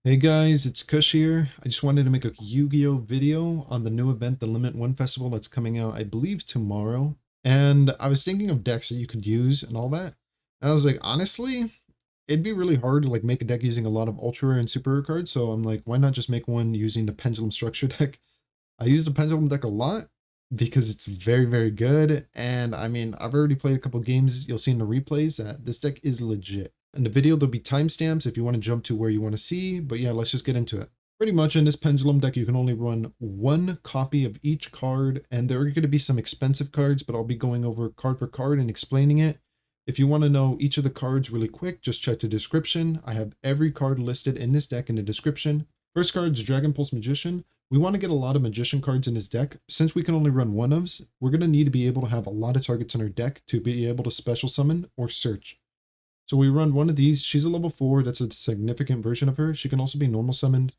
Hey guys, it's Kush here. I just wanted to make a Yu-Gi-Oh video on the new event, the Limit 1 Festival that's coming out, I believe tomorrow. And I was thinking of decks that you could use and all that. And I was like, honestly, it'd be really hard to like make a deck using a lot of ultra rare and super rare cards. So I'm like, why not just make one using the Pendulum structure deck? I use the Pendulum deck a lot because it's very, very good. And I mean, I've already played a couple games. You'll see in the replays that this deck is legit. In the video, there'll be timestamps if you want to jump to where you want to see. But yeah, let's just get into it. Pretty much in this Pendulum deck, you can only run one copy of each card. And there are going to be some expensive cards, but I'll be going over card for card and explaining it. If you want to know each of the cards really quick, just check the description. I have every card listed in this deck in the description. First card is Dragonpulse Magician. We want to get a lot of Magician cards in his deck. Since we can only run one ofs, we're going to need to be able to have a lot of targets in our deck to be able to special summon or search. So we run one of these. She's a level 4. That's a significant version of her. She can also be normal summoned.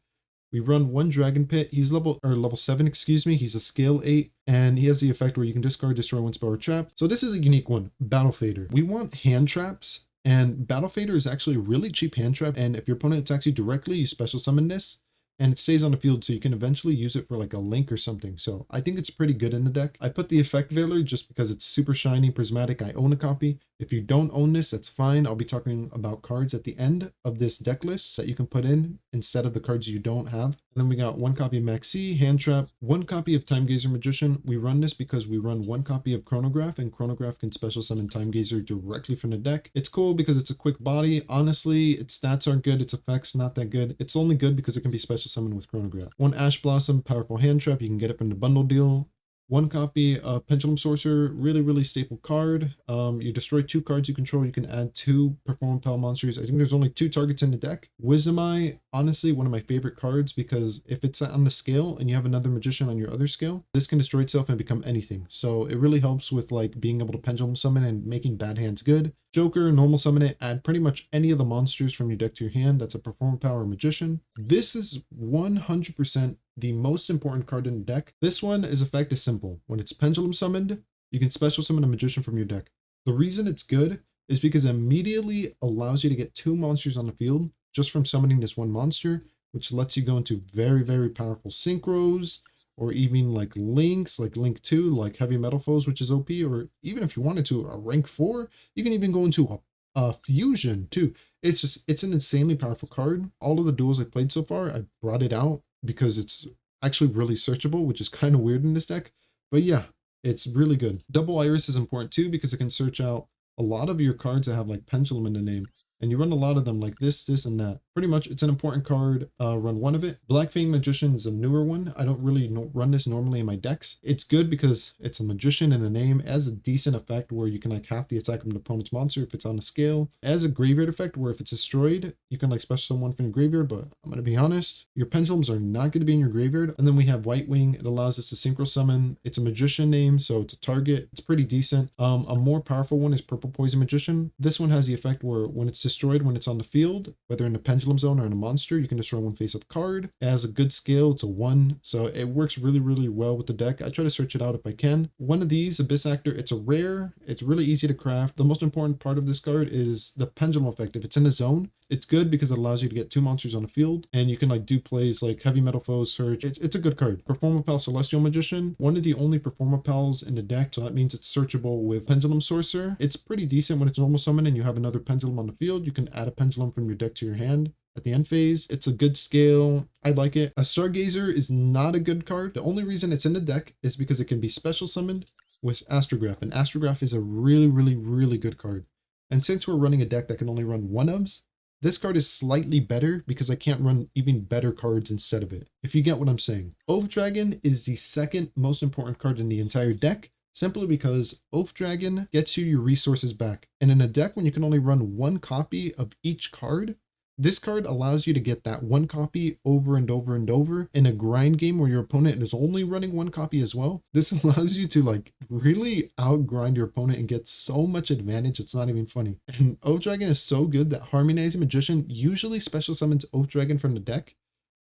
We run one Dragonpit. He's level 7, excuse me. He's a scale 8, and he has the effect where you can discard, destroy one spell or trap. So this is a unique one, Battle Fader. We want hand traps, and Battle Fader is actually a really cheap hand trap, and if your opponent attacks you directly, you special summon this, and it stays on the field, so you can eventually use it for like a link or something. So I think it's pretty good in the deck. I put the effect Veiler just because it's super shiny, prismatic. I own a copy. If you don't own this, that's fine. I'll be talking about cards at the end of this deck list that you can put in instead of the cards you don't have. And then we got one copy of Maxx, hand trap, one copy of Timegazer Magician. We run this because we run one copy of Chronograph, and Chronograph can special summon Timegazer directly from the deck. It's cool because it's a quick body. Honestly, its stats aren't good. Its effects not that good. It's only good because it can be special summoned with Chronograph. One Ash Blossom, powerful hand trap. You can get it from the bundle deal. One copy of Pendulum Sorcerer, really staple card. You destroy 2 cards you control. You can add 2 Performapal monsters. I think there's only 2 targets in the deck. Wisdom Eye, honestly, one of my favorite cards because if it's on the scale and you have another magician on your other scale, this can destroy itself and become anything. So it really helps with like being able to pendulum summon and making bad hands good. Joker, normal summon it, add pretty much any of the monsters from your deck to your hand. That's a Performapal or Magician. This is 100% the most important card in the deck. This one is effect is simple. When it's pendulum summoned, you can special summon a magician from your deck. The reason it's good is because it immediately allows you to get 2 monsters on the field just from summoning this one monster, which lets you go into very powerful synchros, or even like links, like Link 2, like Heavy Metal Foes, which is OP, or even if you wanted to, a rank 4, you can even go into a fusion too. It's an insanely powerful card. All of the duels I played so far, I brought it out because it's actually really searchable, which is kind of weird in this deck. But yeah, it's really good. Double Iris is important too because it can search out a lot of your cards that have like Pendulum in the name. And you run a lot of them like this, and that. Pretty much, it's an important card. Run one of it. Black Fang Magician is a newer one. I don't really run this normally in my decks. It's good because it's a magician in the name. It has a decent effect where you can like half the attack of an opponent's monster if it's on a scale. It has a graveyard effect where if it's destroyed, you can like special summon one from your graveyard. But I'm going to be honest, your pendulums are not going to be in your graveyard. And then we have White Wing. It allows us to synchro summon. It's a magician name, so it's a target. It's pretty decent. A more powerful one is Purple Poison Magician. This one has the effect where when it's destroyed, when it's on the field, whether in the pendulum zone or in a monster, you can destroy one face-up card. It has a good scale. It's a 1, so it works really well with the deck. I try to search it out if I can. One of these, Abyss Actor, it's a rare. It's really easy to craft. The most important part of this card is the pendulum effect. If it's in a zone, it's good because it allows you to get 2 monsters on the field, and you can like do plays like Heavy Metal Foes, Search. It's a good card. Performapal Celestial Magician, one of the only Performapals in the deck, so that means it's searchable with Pendulum Sorcerer. It's pretty decent when it's normal summon and you have another pendulum on the field. You can add a pendulum from your deck to your hand at the end phase. It's a good scale. I like it. A Stargazer is not a good card. The only reason it's in the deck is because it can be special summoned with Astrograph, and Astrograph is a really good card. And since we're running a deck that can only run one ofs, this card is slightly better because I can't run even better cards instead of it, if you get what I'm saying. Oafdragon is the second most important card in the entire deck, simply because Oafdragon gets you your resources back. And in a deck when you can only run one copy of each card, this card allows you to get that one copy over and over in a grind game where your opponent is only running one copy as well. This allows you to like really outgrind your opponent and get so much advantage, it's not even funny. And Oafdragon is so good that Harmonizing Magician usually special summons Oafdragon from the deck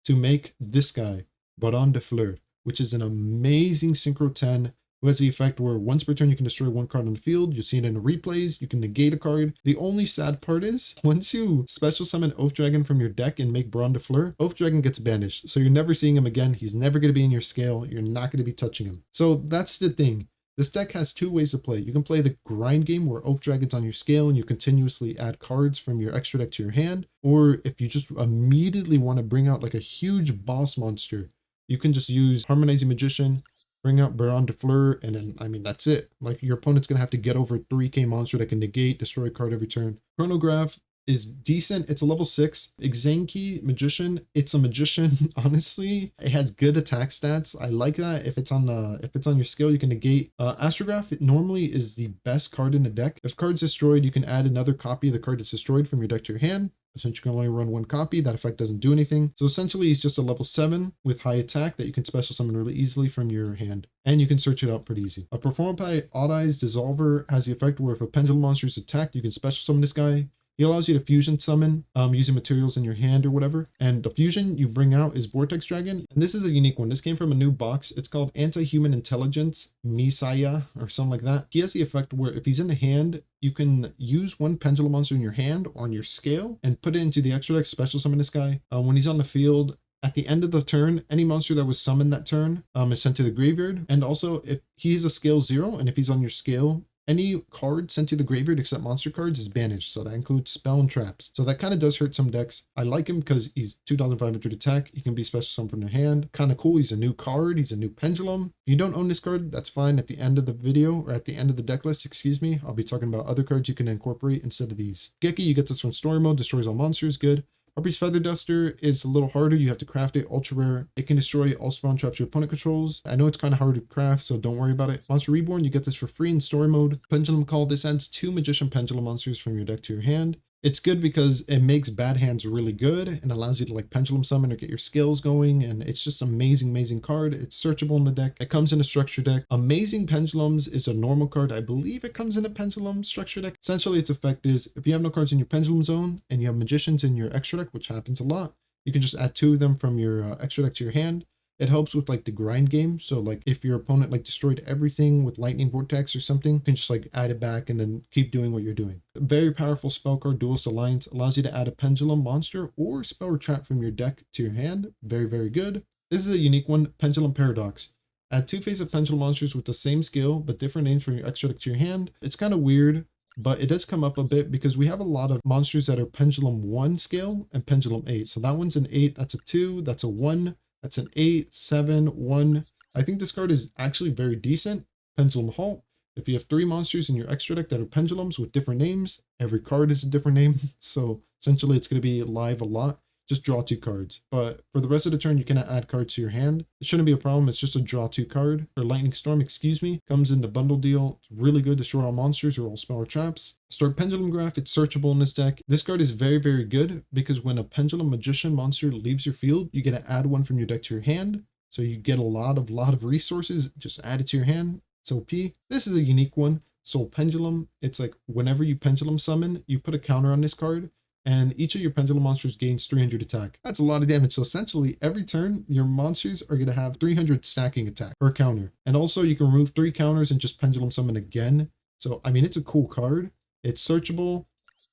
to make this guy, Baron de Fleur, which is an amazing Synchro 10 who has the effect where once per turn you can destroy one card on the field. You'll see it in the replays. You can negate a card. The only sad part is once you special summon Oafdragon from your deck and make Brawn de Fleur, Oafdragon gets banished. So you're never seeing him again. He's never going to be in your scale. You're not going to be touching him. So that's the thing. This deck has two ways to play. You can play the grind game where Oafdragon's on your scale and you continuously add cards from your extra deck to your hand. Or if you just immediately want to bring out like a huge boss monster, you can just use Harmonizing Magician, bring out Brawn de Fleur, and then, I mean, that's it. Like, your opponent's going to have to get over a 3k monster that can negate, destroy a card every turn. Chronograph is decent. It's a level 6. Exanki Magician, it's a magician. Honestly, it has good attack stats. I like that. If it's on your skill, you can negate. Astrograph, it normally is the best card in the deck. If card's destroyed, you can add another copy of the card that's destroyed from your deck to your hand. Since you can only run one copy, that effect doesn't do anything. So essentially, he's just a level 7 with high attack that you can special summon really easily from your hand. And you can search it out pretty easy. A Performapal Odd Eyes Dissolver has the effect where if a pendulum monster is attacked, you can special summon this guy. He allows you to fusion summon using materials in your hand or whatever. And the fusion you bring out is Vortex Dragon. And this is a unique one. This came from a new box. It's called Anti-Human Intelligence Misaya or something like that. He has the effect where if he's in the hand, you can use one pendulum monster in your hand or on your scale and put it into the extra deck, special summon this guy. When he's on the field, at the end of the turn, any monster that was summoned that turn is sent to the graveyard. And also, if he is a scale 0 and if he's on your scale, any card sent to the graveyard except monster cards is banished. So that includes spell and traps. So that kind of does hurt some decks. I like him because he's 2,500 attack. He can be special summoned from your hand. Kind of cool. He's a new card. He's a new pendulum. If you don't own this card, that's fine. At the end of the video, or at the end of the deck list, excuse me, I'll be talking about other cards you can incorporate instead of these. Geki, you get this from story mode. Destroys all monsters. Good. Harpy's Feather Duster is a little harder. You have to craft it, ultra rare. It can destroy all spawn traps your opponent controls. I know it's kind of hard to craft, so don't worry about it. Monster Reborn, you get this for free in story mode. Pendulum Call, this adds 2 Magician Pendulum monsters from your deck to your hand. It's good because it makes bad hands really good and allows you to like pendulum summon or get your skills going. And it's just amazing card. It's searchable in the deck. It comes in a structure deck. Amazing Pendulums is a normal card. I believe it comes in a pendulum structure deck. Essentially, its effect is if you have no cards in your pendulum zone and you have magicians in your extra deck, which happens a lot, you can just add 2 of them from your extra deck to your hand. It helps with like the grind game. So like if your opponent like destroyed everything with lightning vortex or something, you can just like add it back and then keep doing what you're doing. A very powerful spell card, Duelist Alliance, allows you to add a pendulum monster or spell or trap from your deck to your hand. Very good. This is a unique one, Pendulum Paradox. Add 2 face of pendulum monsters with the same skill but different names from your extra deck to your hand. It's kind of weird, but it does come up a bit because we have a lot of monsters that are Pendulum 1 scale and Pendulum 8. So that one's an 8, that's a 2, that's a 1. That's an 8, 7, 1. I think this card is actually very decent. Pendulum Halt. If you have 3 monsters in your extra deck that are pendulums with different names, every card is a different name. So essentially it's going to be live a lot. Just draw 2 cards. But for the rest of the turn, you cannot add cards to your hand. It shouldn't be a problem. It's just a draw 2 card. Or Lightning Storm, excuse me. Comes in the bundle deal. It's really good. Destroy all monsters or all spell or traps. Start Pendulum Graph. It's searchable in this deck. This card is very good because when a Pendulum Magician monster leaves your field, you get to add one from your deck to your hand. So you get a lot of resources. Just add it to your hand. It's OP. This is a unique one. Soul Pendulum. It's like whenever you Pendulum summon, you put a counter on this card. And each of your pendulum monsters gains 300 attack. That's a lot of damage. So essentially, every turn, your monsters are going to have 300 stacking attack per counter. And also, you can remove 3 counters and just pendulum summon again. So, I mean, it's a cool card. It's searchable.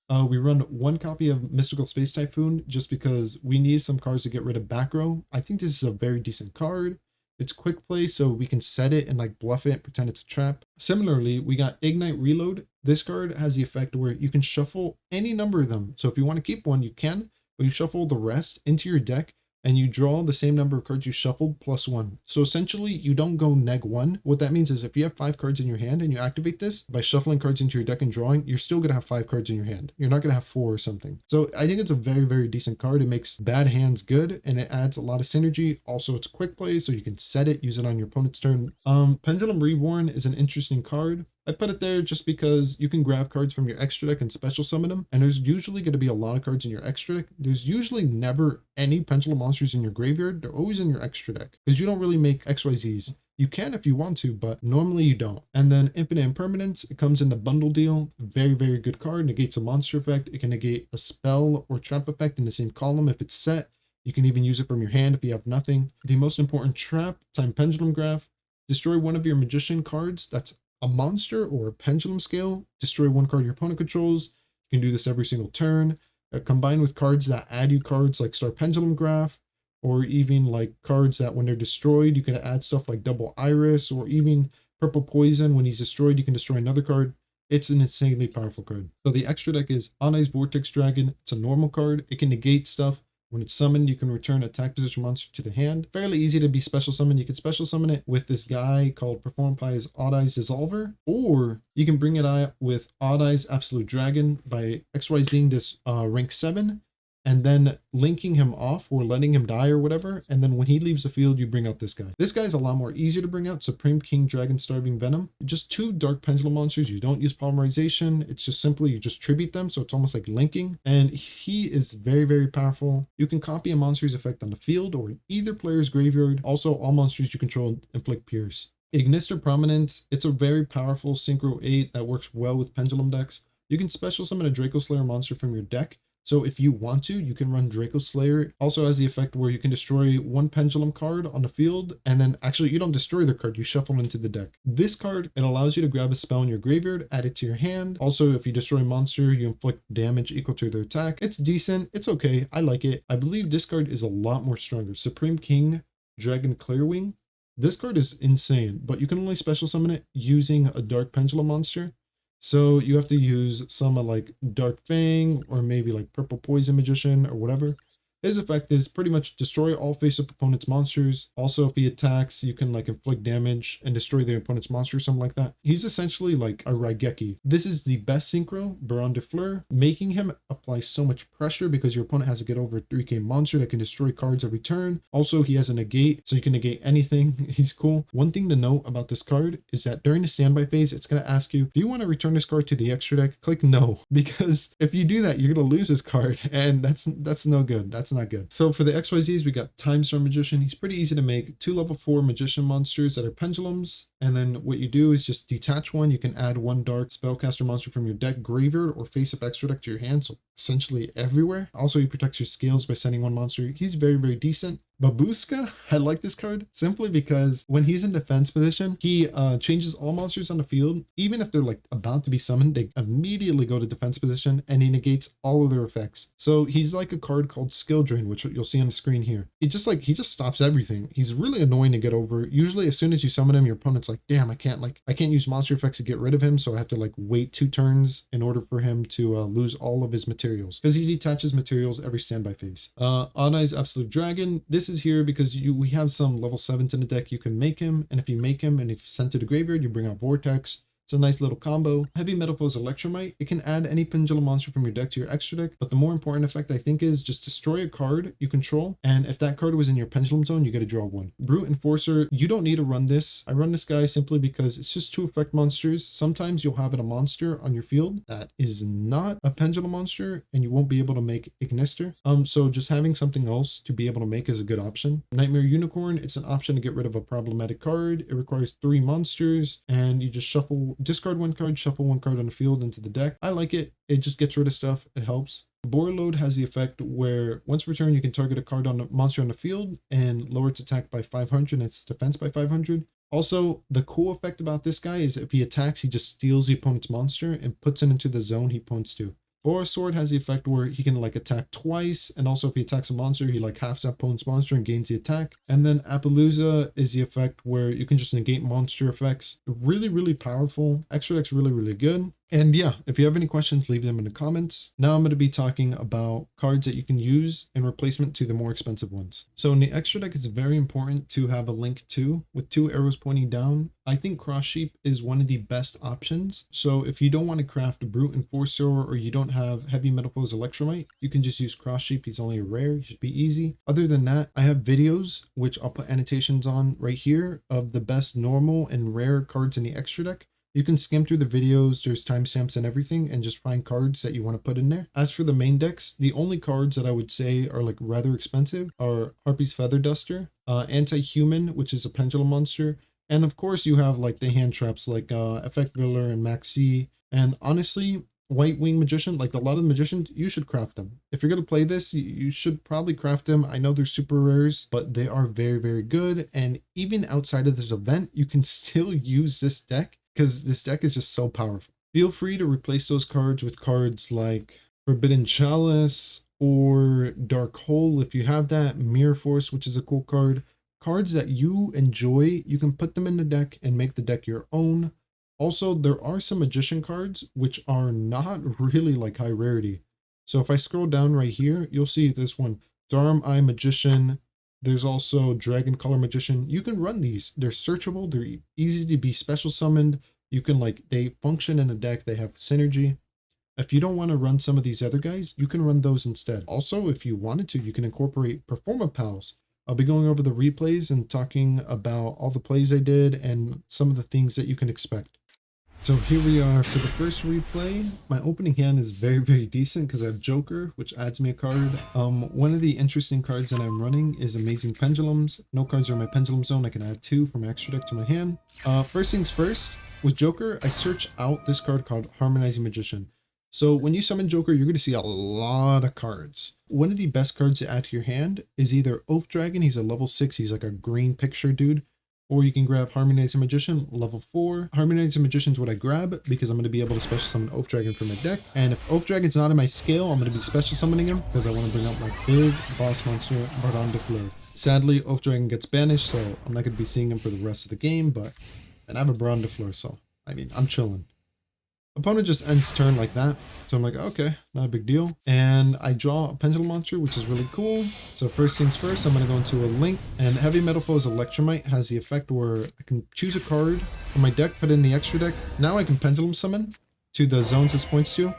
We run 1 copy of Mystical Space Typhoon just because we need some cards to get rid of back row. I think this is a very decent card. It's quick play, so we can set it and like bluff it, pretend it's a trap. Similarly, we got Ignite Reload. This card has the effect where you can shuffle any number of them. So if you want to keep one, you can, but you shuffle the rest into your deck and you draw the same number of cards you shuffled plus 1. So essentially, you don't go -1. What that means is if you have 5 cards in your hand and you activate this by shuffling cards into your deck and drawing, you're still going to have 5 cards in your hand. You're not going to have 4 or something. So I think it's a very decent card. It makes bad hands good and it adds a lot of synergy. Also, it's quick play, so you can set it, use it on your opponent's turn. Pendulum Reborn is an interesting card. I put it there just because you can grab cards from your extra deck and special summon them. And there's usually going to be a lot of cards in your extra deck. There's usually never any pendulum monsters in your graveyard. They're always in your extra deck because you don't really make XYZs. You can if you want to, but normally you don't. And then Infinite Impermanence, it comes in the bundle deal. Very good card. Negates a monster effect. It can negate a spell or trap effect in the same column if it's set. You can even use it from your hand if you have nothing. The most important trap, Time Pendulum Graph. destroy one of your magician cards that's a monster or a pendulum scale, destroy one card your opponent controls. You can do this every single turn. Combined with cards that add you cards like Star Pendulum Graph, or even like cards that when they're destroyed, you can add stuff like Double Iris, or even Purple Poison. When he's destroyed, you can destroy another card. It's an insanely powerful card. So the extra deck is Onai's Vortex Dragon. It's a normal card. It can negate stuff. When it's summoned, you can return attack position monster to the hand. Fairly easy to be special summoned. You can special summon it with this guy called Performapal's Odd Eyes Dissolver, or you can bring it out with Odd Eyes Absolute Dragon by XYZing this rank 7, and then linking him off or letting him die or whatever. And then when he leaves the field, you bring out this guy. This guy's a lot more easier to bring out. Supreme King Dragon Starving Venom. Just 2 Dark Pendulum monsters. You don't use polymerization. It's just simply you just tribute them. So it's almost like linking. And he is very, very powerful. You can copy a monster's effect on the field or in either player's graveyard. Also, all monsters you control inflict pierce. Ignister Prominence. It's a very powerful Synchro 8 that works well with Pendulum decks. You can special summon a Draco Slayer monster from your deck. So if you want to, you can run Draco Slayer. Also has the effect where you can destroy 1 Pendulum card on the field, and then actually you don't destroy the card, you shuffle into the deck. This card, it allows you to grab a spell in your graveyard, add it to your hand. Also, if you destroy a monster, you inflict damage equal to their attack. It's decent, it's okay, I like it. I believe this card is a lot more stronger. Supreme King Dragon Clearwing. This card is insane, but you can only special summon it using a Dark Pendulum monster. So you have to use some like Dark Fang or maybe like Purple Poison Magician or whatever. His effect is pretty much destroy all face-up opponent's monsters. Also, if he attacks, you can like inflict damage and destroy their opponent's monster, something like that. He's essentially like a Raigeki. This is the best synchro, Baron de Fleur, making him apply so much pressure because your opponent has to get over a 3k monster that can destroy cards every turn. Also, he has a negate, so you can negate anything. He's cool. One thing to note about this card is that during the standby phase, it's going to ask you, do you want to return this card to the extra deck? Click no, because if you do that, you're going to lose this card, and that's no good. That's not good. So for the XYZs, we got Timegazer Magician. He's pretty easy to make. 2 level 4 magician monsters that are pendulums. And then what you do is just detach one. You can add 1 dark spellcaster monster from your deck, graveyard, or face-up extra deck to your hand. So essentially everywhere. Also, he protects your scales by sending 1 monster. He's very, very decent. Babushka, I like this card simply because when he's in defense position, he changes all monsters on the field. Even if they're like about to be summoned, they immediately go to defense position and he negates all of their effects. So he's like a card called Skill Drain, which you'll see on the screen here. He just stops everything. He's really annoying to get over. Usually as soon as you summon him, your opponent's like, damn, I can't use monster effects to get rid of him. So I have to like wait 2 turns in order for him to lose all of his materials, because he detaches materials every standby phase. Onai's Absolute Dragon. This is here because we have some level 7s in the deck. You can make him, and if you make him and if sent to the graveyard, you bring out Vortex. It's a nice little combo. Heavy Metal Foe's Electromite. It can add any pendulum monster from your deck to your extra deck, but the more important effect I think is just destroy a card you control, and if that card was in your pendulum zone, you get to draw 1. Brute Enforcer, you don't need to run this. I run this guy simply because it's just 2 effect monsters. Sometimes you'll have a monster on your field that is not a pendulum monster, and you won't be able to make Ignister. So just having something else to be able to make is a good option. Nightmare Unicorn, it's an option to get rid of a problematic card. It requires 3 monsters, and you just discard 1 card, shuffle 1 card on the field into the deck. I like it. It just gets rid of stuff. It helps. Boreload has the effect where once returned, you can target a card on a monster on the field and lower its attack by 500 and its defense by 500. Also, the cool effect about this guy is if he attacks, he just steals the opponent's monster and puts it into the zone he points to. Borisword has the effect where he can like attack twice, and also if he attacks a monster, he like halves that opponent's monster and gains the attack. And then Appaloosa is the effect where you can just negate monster effects. Really, really powerful. Extra deck's really, really good. And yeah, if you have any questions, leave them in the comments. Now I'm going to be talking about cards that you can use in replacement to the more expensive ones. So in the extra deck, it's very important to have a link to with 2 arrows pointing down. I think Cross Sheep is one of the best options. So if you don't want to craft a Brute Enforcer or you don't have Heavy Metal Foe's Electromite, you can just use Cross Sheep. He's only a rare. He should be easy. Other than that, I have videos, which I'll put annotations on right here, of the best normal and rare cards in the extra deck. You can skim through the videos, there's timestamps and everything, and just find cards that you want to put in there. As for the main decks, the only cards that I would say are like rather expensive are Harpy's Feather Duster, Anti-Human, which is a pendulum monster, and of course you have like the hand traps like Effect Viller and Maxx. And honestly, White Wing Magician, like a lot of the magicians, you should craft them. If you're going to play this, you should probably craft them. I know they're super rares, but they are very, very good. And even outside of this event, you can still use this deck because this deck is just so powerful. Feel free to replace those cards with cards like Forbidden Chalice or Dark Hole if you have that. Mirror Force, which is a cool card. Cards that you enjoy, you can put them in the deck and make the deck your own. Also, there are some magician cards which are not really like high rarity. So if I scroll down right here, you'll see this one, Darm Eye Magician. There's also Dragon Color Magician. You can run these. They're searchable. They're easy to be special summoned. You can they function in a deck. They have synergy. If you don't want to run some of these other guys, you can run those instead. Also, if you wanted to, you can incorporate Performapals. I'll be going over the replays and talking about all the plays I did and some of the things that you can expect. So here we are for the first replay. My opening hand is very, very decent because I have Joker, which adds me a card. One of the interesting cards that I'm running is Amazing Pendulums. No cards are in my Pendulum zone. I can add 2 from my extra deck to my hand. First things first, with Joker, I search out this card called Harmonizing Magician. So when you summon Joker, you're going to see a lot of cards. One of the best cards to add to your hand is either Oafdragon. He's a level 6. He's like a green picture dude. Or you can grab Harmonizing Magician, level 4. Harmonizing Magician is what I grab because I'm going to be able to special summon Oafdragon from my deck. And if Oafdragon's not in my scale, I'm going to be special summoning him because I want to bring out my big boss monster, Baron de Fleur. Sadly, Oafdragon gets banished, so I'm not going to be seeing him for the rest of the game, but and I have a Baron de Fleur, so I mean, I'm chilling. Opponent just ends turn like that. So I'm like, okay, not a big deal. And I draw a Pendulum monster, which is really cool. So first things first, I'm going to go into a link. And Heavy Metal Foe's Electromite has the effect where I can choose a card from my deck, put it in the extra deck. Now I can Pendulum summon to the zones this points to.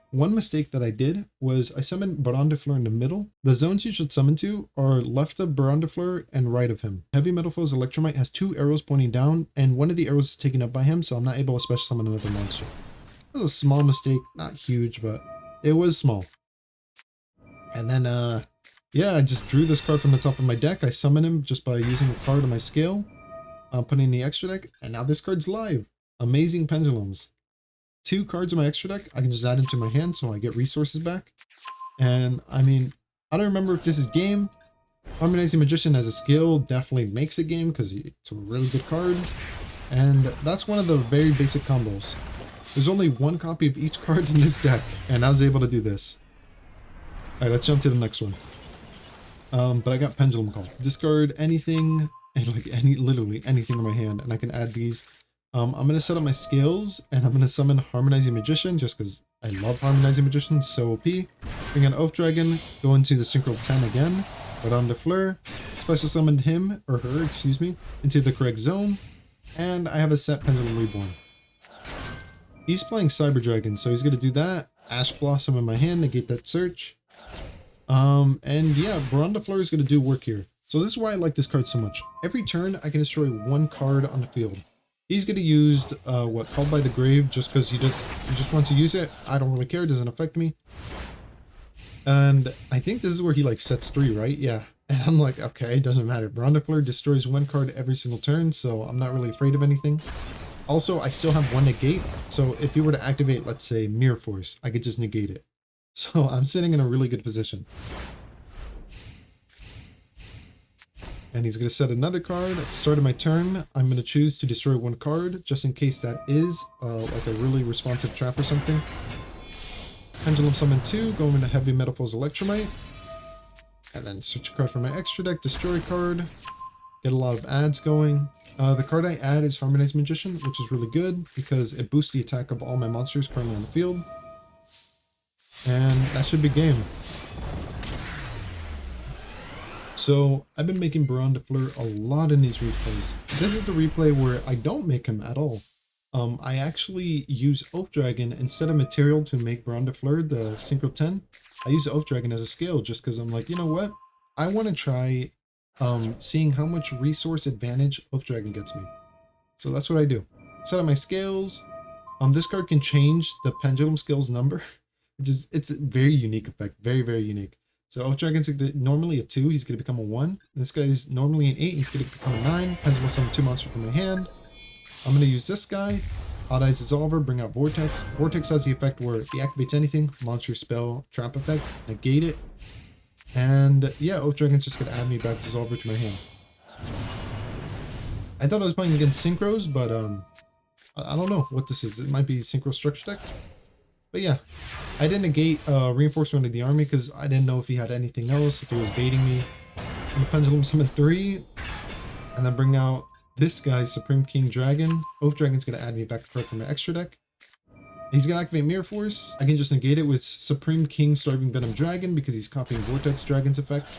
One mistake that I did was I summoned Baron de Fleur in the middle. The zones you should summon to are left of Baron de Fleur and right of him. Heavy Metal Foe's Electromite has 2 arrows pointing down, and one of the arrows is taken up by him, so I'm not able to special summon another monster. That was a small mistake, not huge, but it was small. And then, yeah, I just drew this card from the top of my deck. I summon him just by using a card on my scale, putting in the extra deck, and now this card's live. Amazing Pendulums. 2 cards in my extra deck, I can just add into my hand so I get resources back. And, I mean, I don't remember if this is game. Harmonizing Magician as a skill definitely makes it game because it's a really good card. And that's one of the very basic combos. There's only 1 copy of each card in this deck, and I was able to do this. Alright, let's jump to the next one. But I got Pendulum Call. Discard anything, and like literally anything in my hand, and I can add these. I'm going to set up my scales, and I'm going to summon Harmonizing Magician, just because I love Harmonizing Magician, so OP. Bring an Oafdragon, go into the Synchro 10 again, Baron de Fleur, special summon him, or her, excuse me, into the correct zone, and I have a set Pendulum Reborn. He's playing Cyber Dragon, so he's going to do that. Ash Blossom in my hand, negate that search. And yeah, Baron de Fleur is going to do work here. So this is why I like this card so much. Every turn, I can destroy 1 card on the field. He's going to use, Called by the Grave, just because he just wants to use it. I don't really care, it doesn't affect me. And I think this is where he, like, sets 3, right? Yeah. And I'm like, okay, it doesn't matter. Baron de Fleur destroys 1 card every single turn, so I'm not really afraid of anything. Also, I still have 1 negate, so if you were to activate, let's say, Mirror Force, I could just negate it. So I'm sitting in a really good position. And he's going to set another card. At the start of my turn, I'm going to choose to destroy 1 card, just in case that is like a really responsive trap or something. Pendulum Summon 2, going into Heavy Metal Foe's Electromite. And then switch a card from my extra deck, destroy card. Get a lot of ads going. The card I add is Harmonizing Magician, which is really good because it boosts the attack of all my monsters currently on the field. And that should be game. So I've been making Baron de Fleur a lot in these replays. This is the replay where I don't make him at all. I actually use Oafdragon instead of material to make Baron de Fleur, the Synchro 10. I use Oafdragon as a scale just because I'm like, you know what? I want to try seeing how much resource advantage Oafdragon gets me. So that's what I do. Set up my scales. This card can change the pendulum scales number, it's a very unique effect, very, very unique. So Oafdragon's normally a 2, he's going to become a 1. This guy's normally an 8, he's going to become a 9. Pendulum summon 2 monsters from my hand. I'm going to use this guy. Odd Eyes Dissolver, bring out Vortex. Vortex has the effect where it deactivates anything, monster, spell, trap effect, negate it. And yeah, Oafdragon's just gonna add me back Dissolver to my hand. I thought I was playing against Synchros, but I don't know what this is. It might be Synchro Structure deck. But yeah, I didn't negate Reinforcement of the Army because I didn't know if he had anything else, if he was baiting me. And the Pendulum summon 3, and then bring out this guy's Supreme King Dragon. Oafdragon's gonna add me back from my extra deck. He's gonna activate Mirror Force. I can just negate it with Supreme King Starving Venom Dragon because he's copying Vortex Dragon's effect.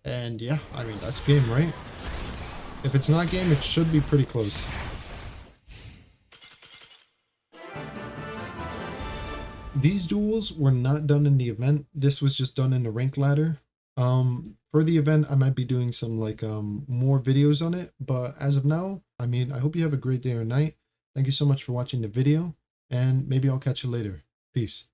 And yeah, I mean, that's game, right? If it's not game, it should be pretty close. These duels were not done in the event. This was just done in the ranked ladder. For the event, I might be doing some like more videos on it, but as of now, I mean, I hope you have a great day or night. Thank you so much for watching the video, and maybe I'll catch you later. Peace.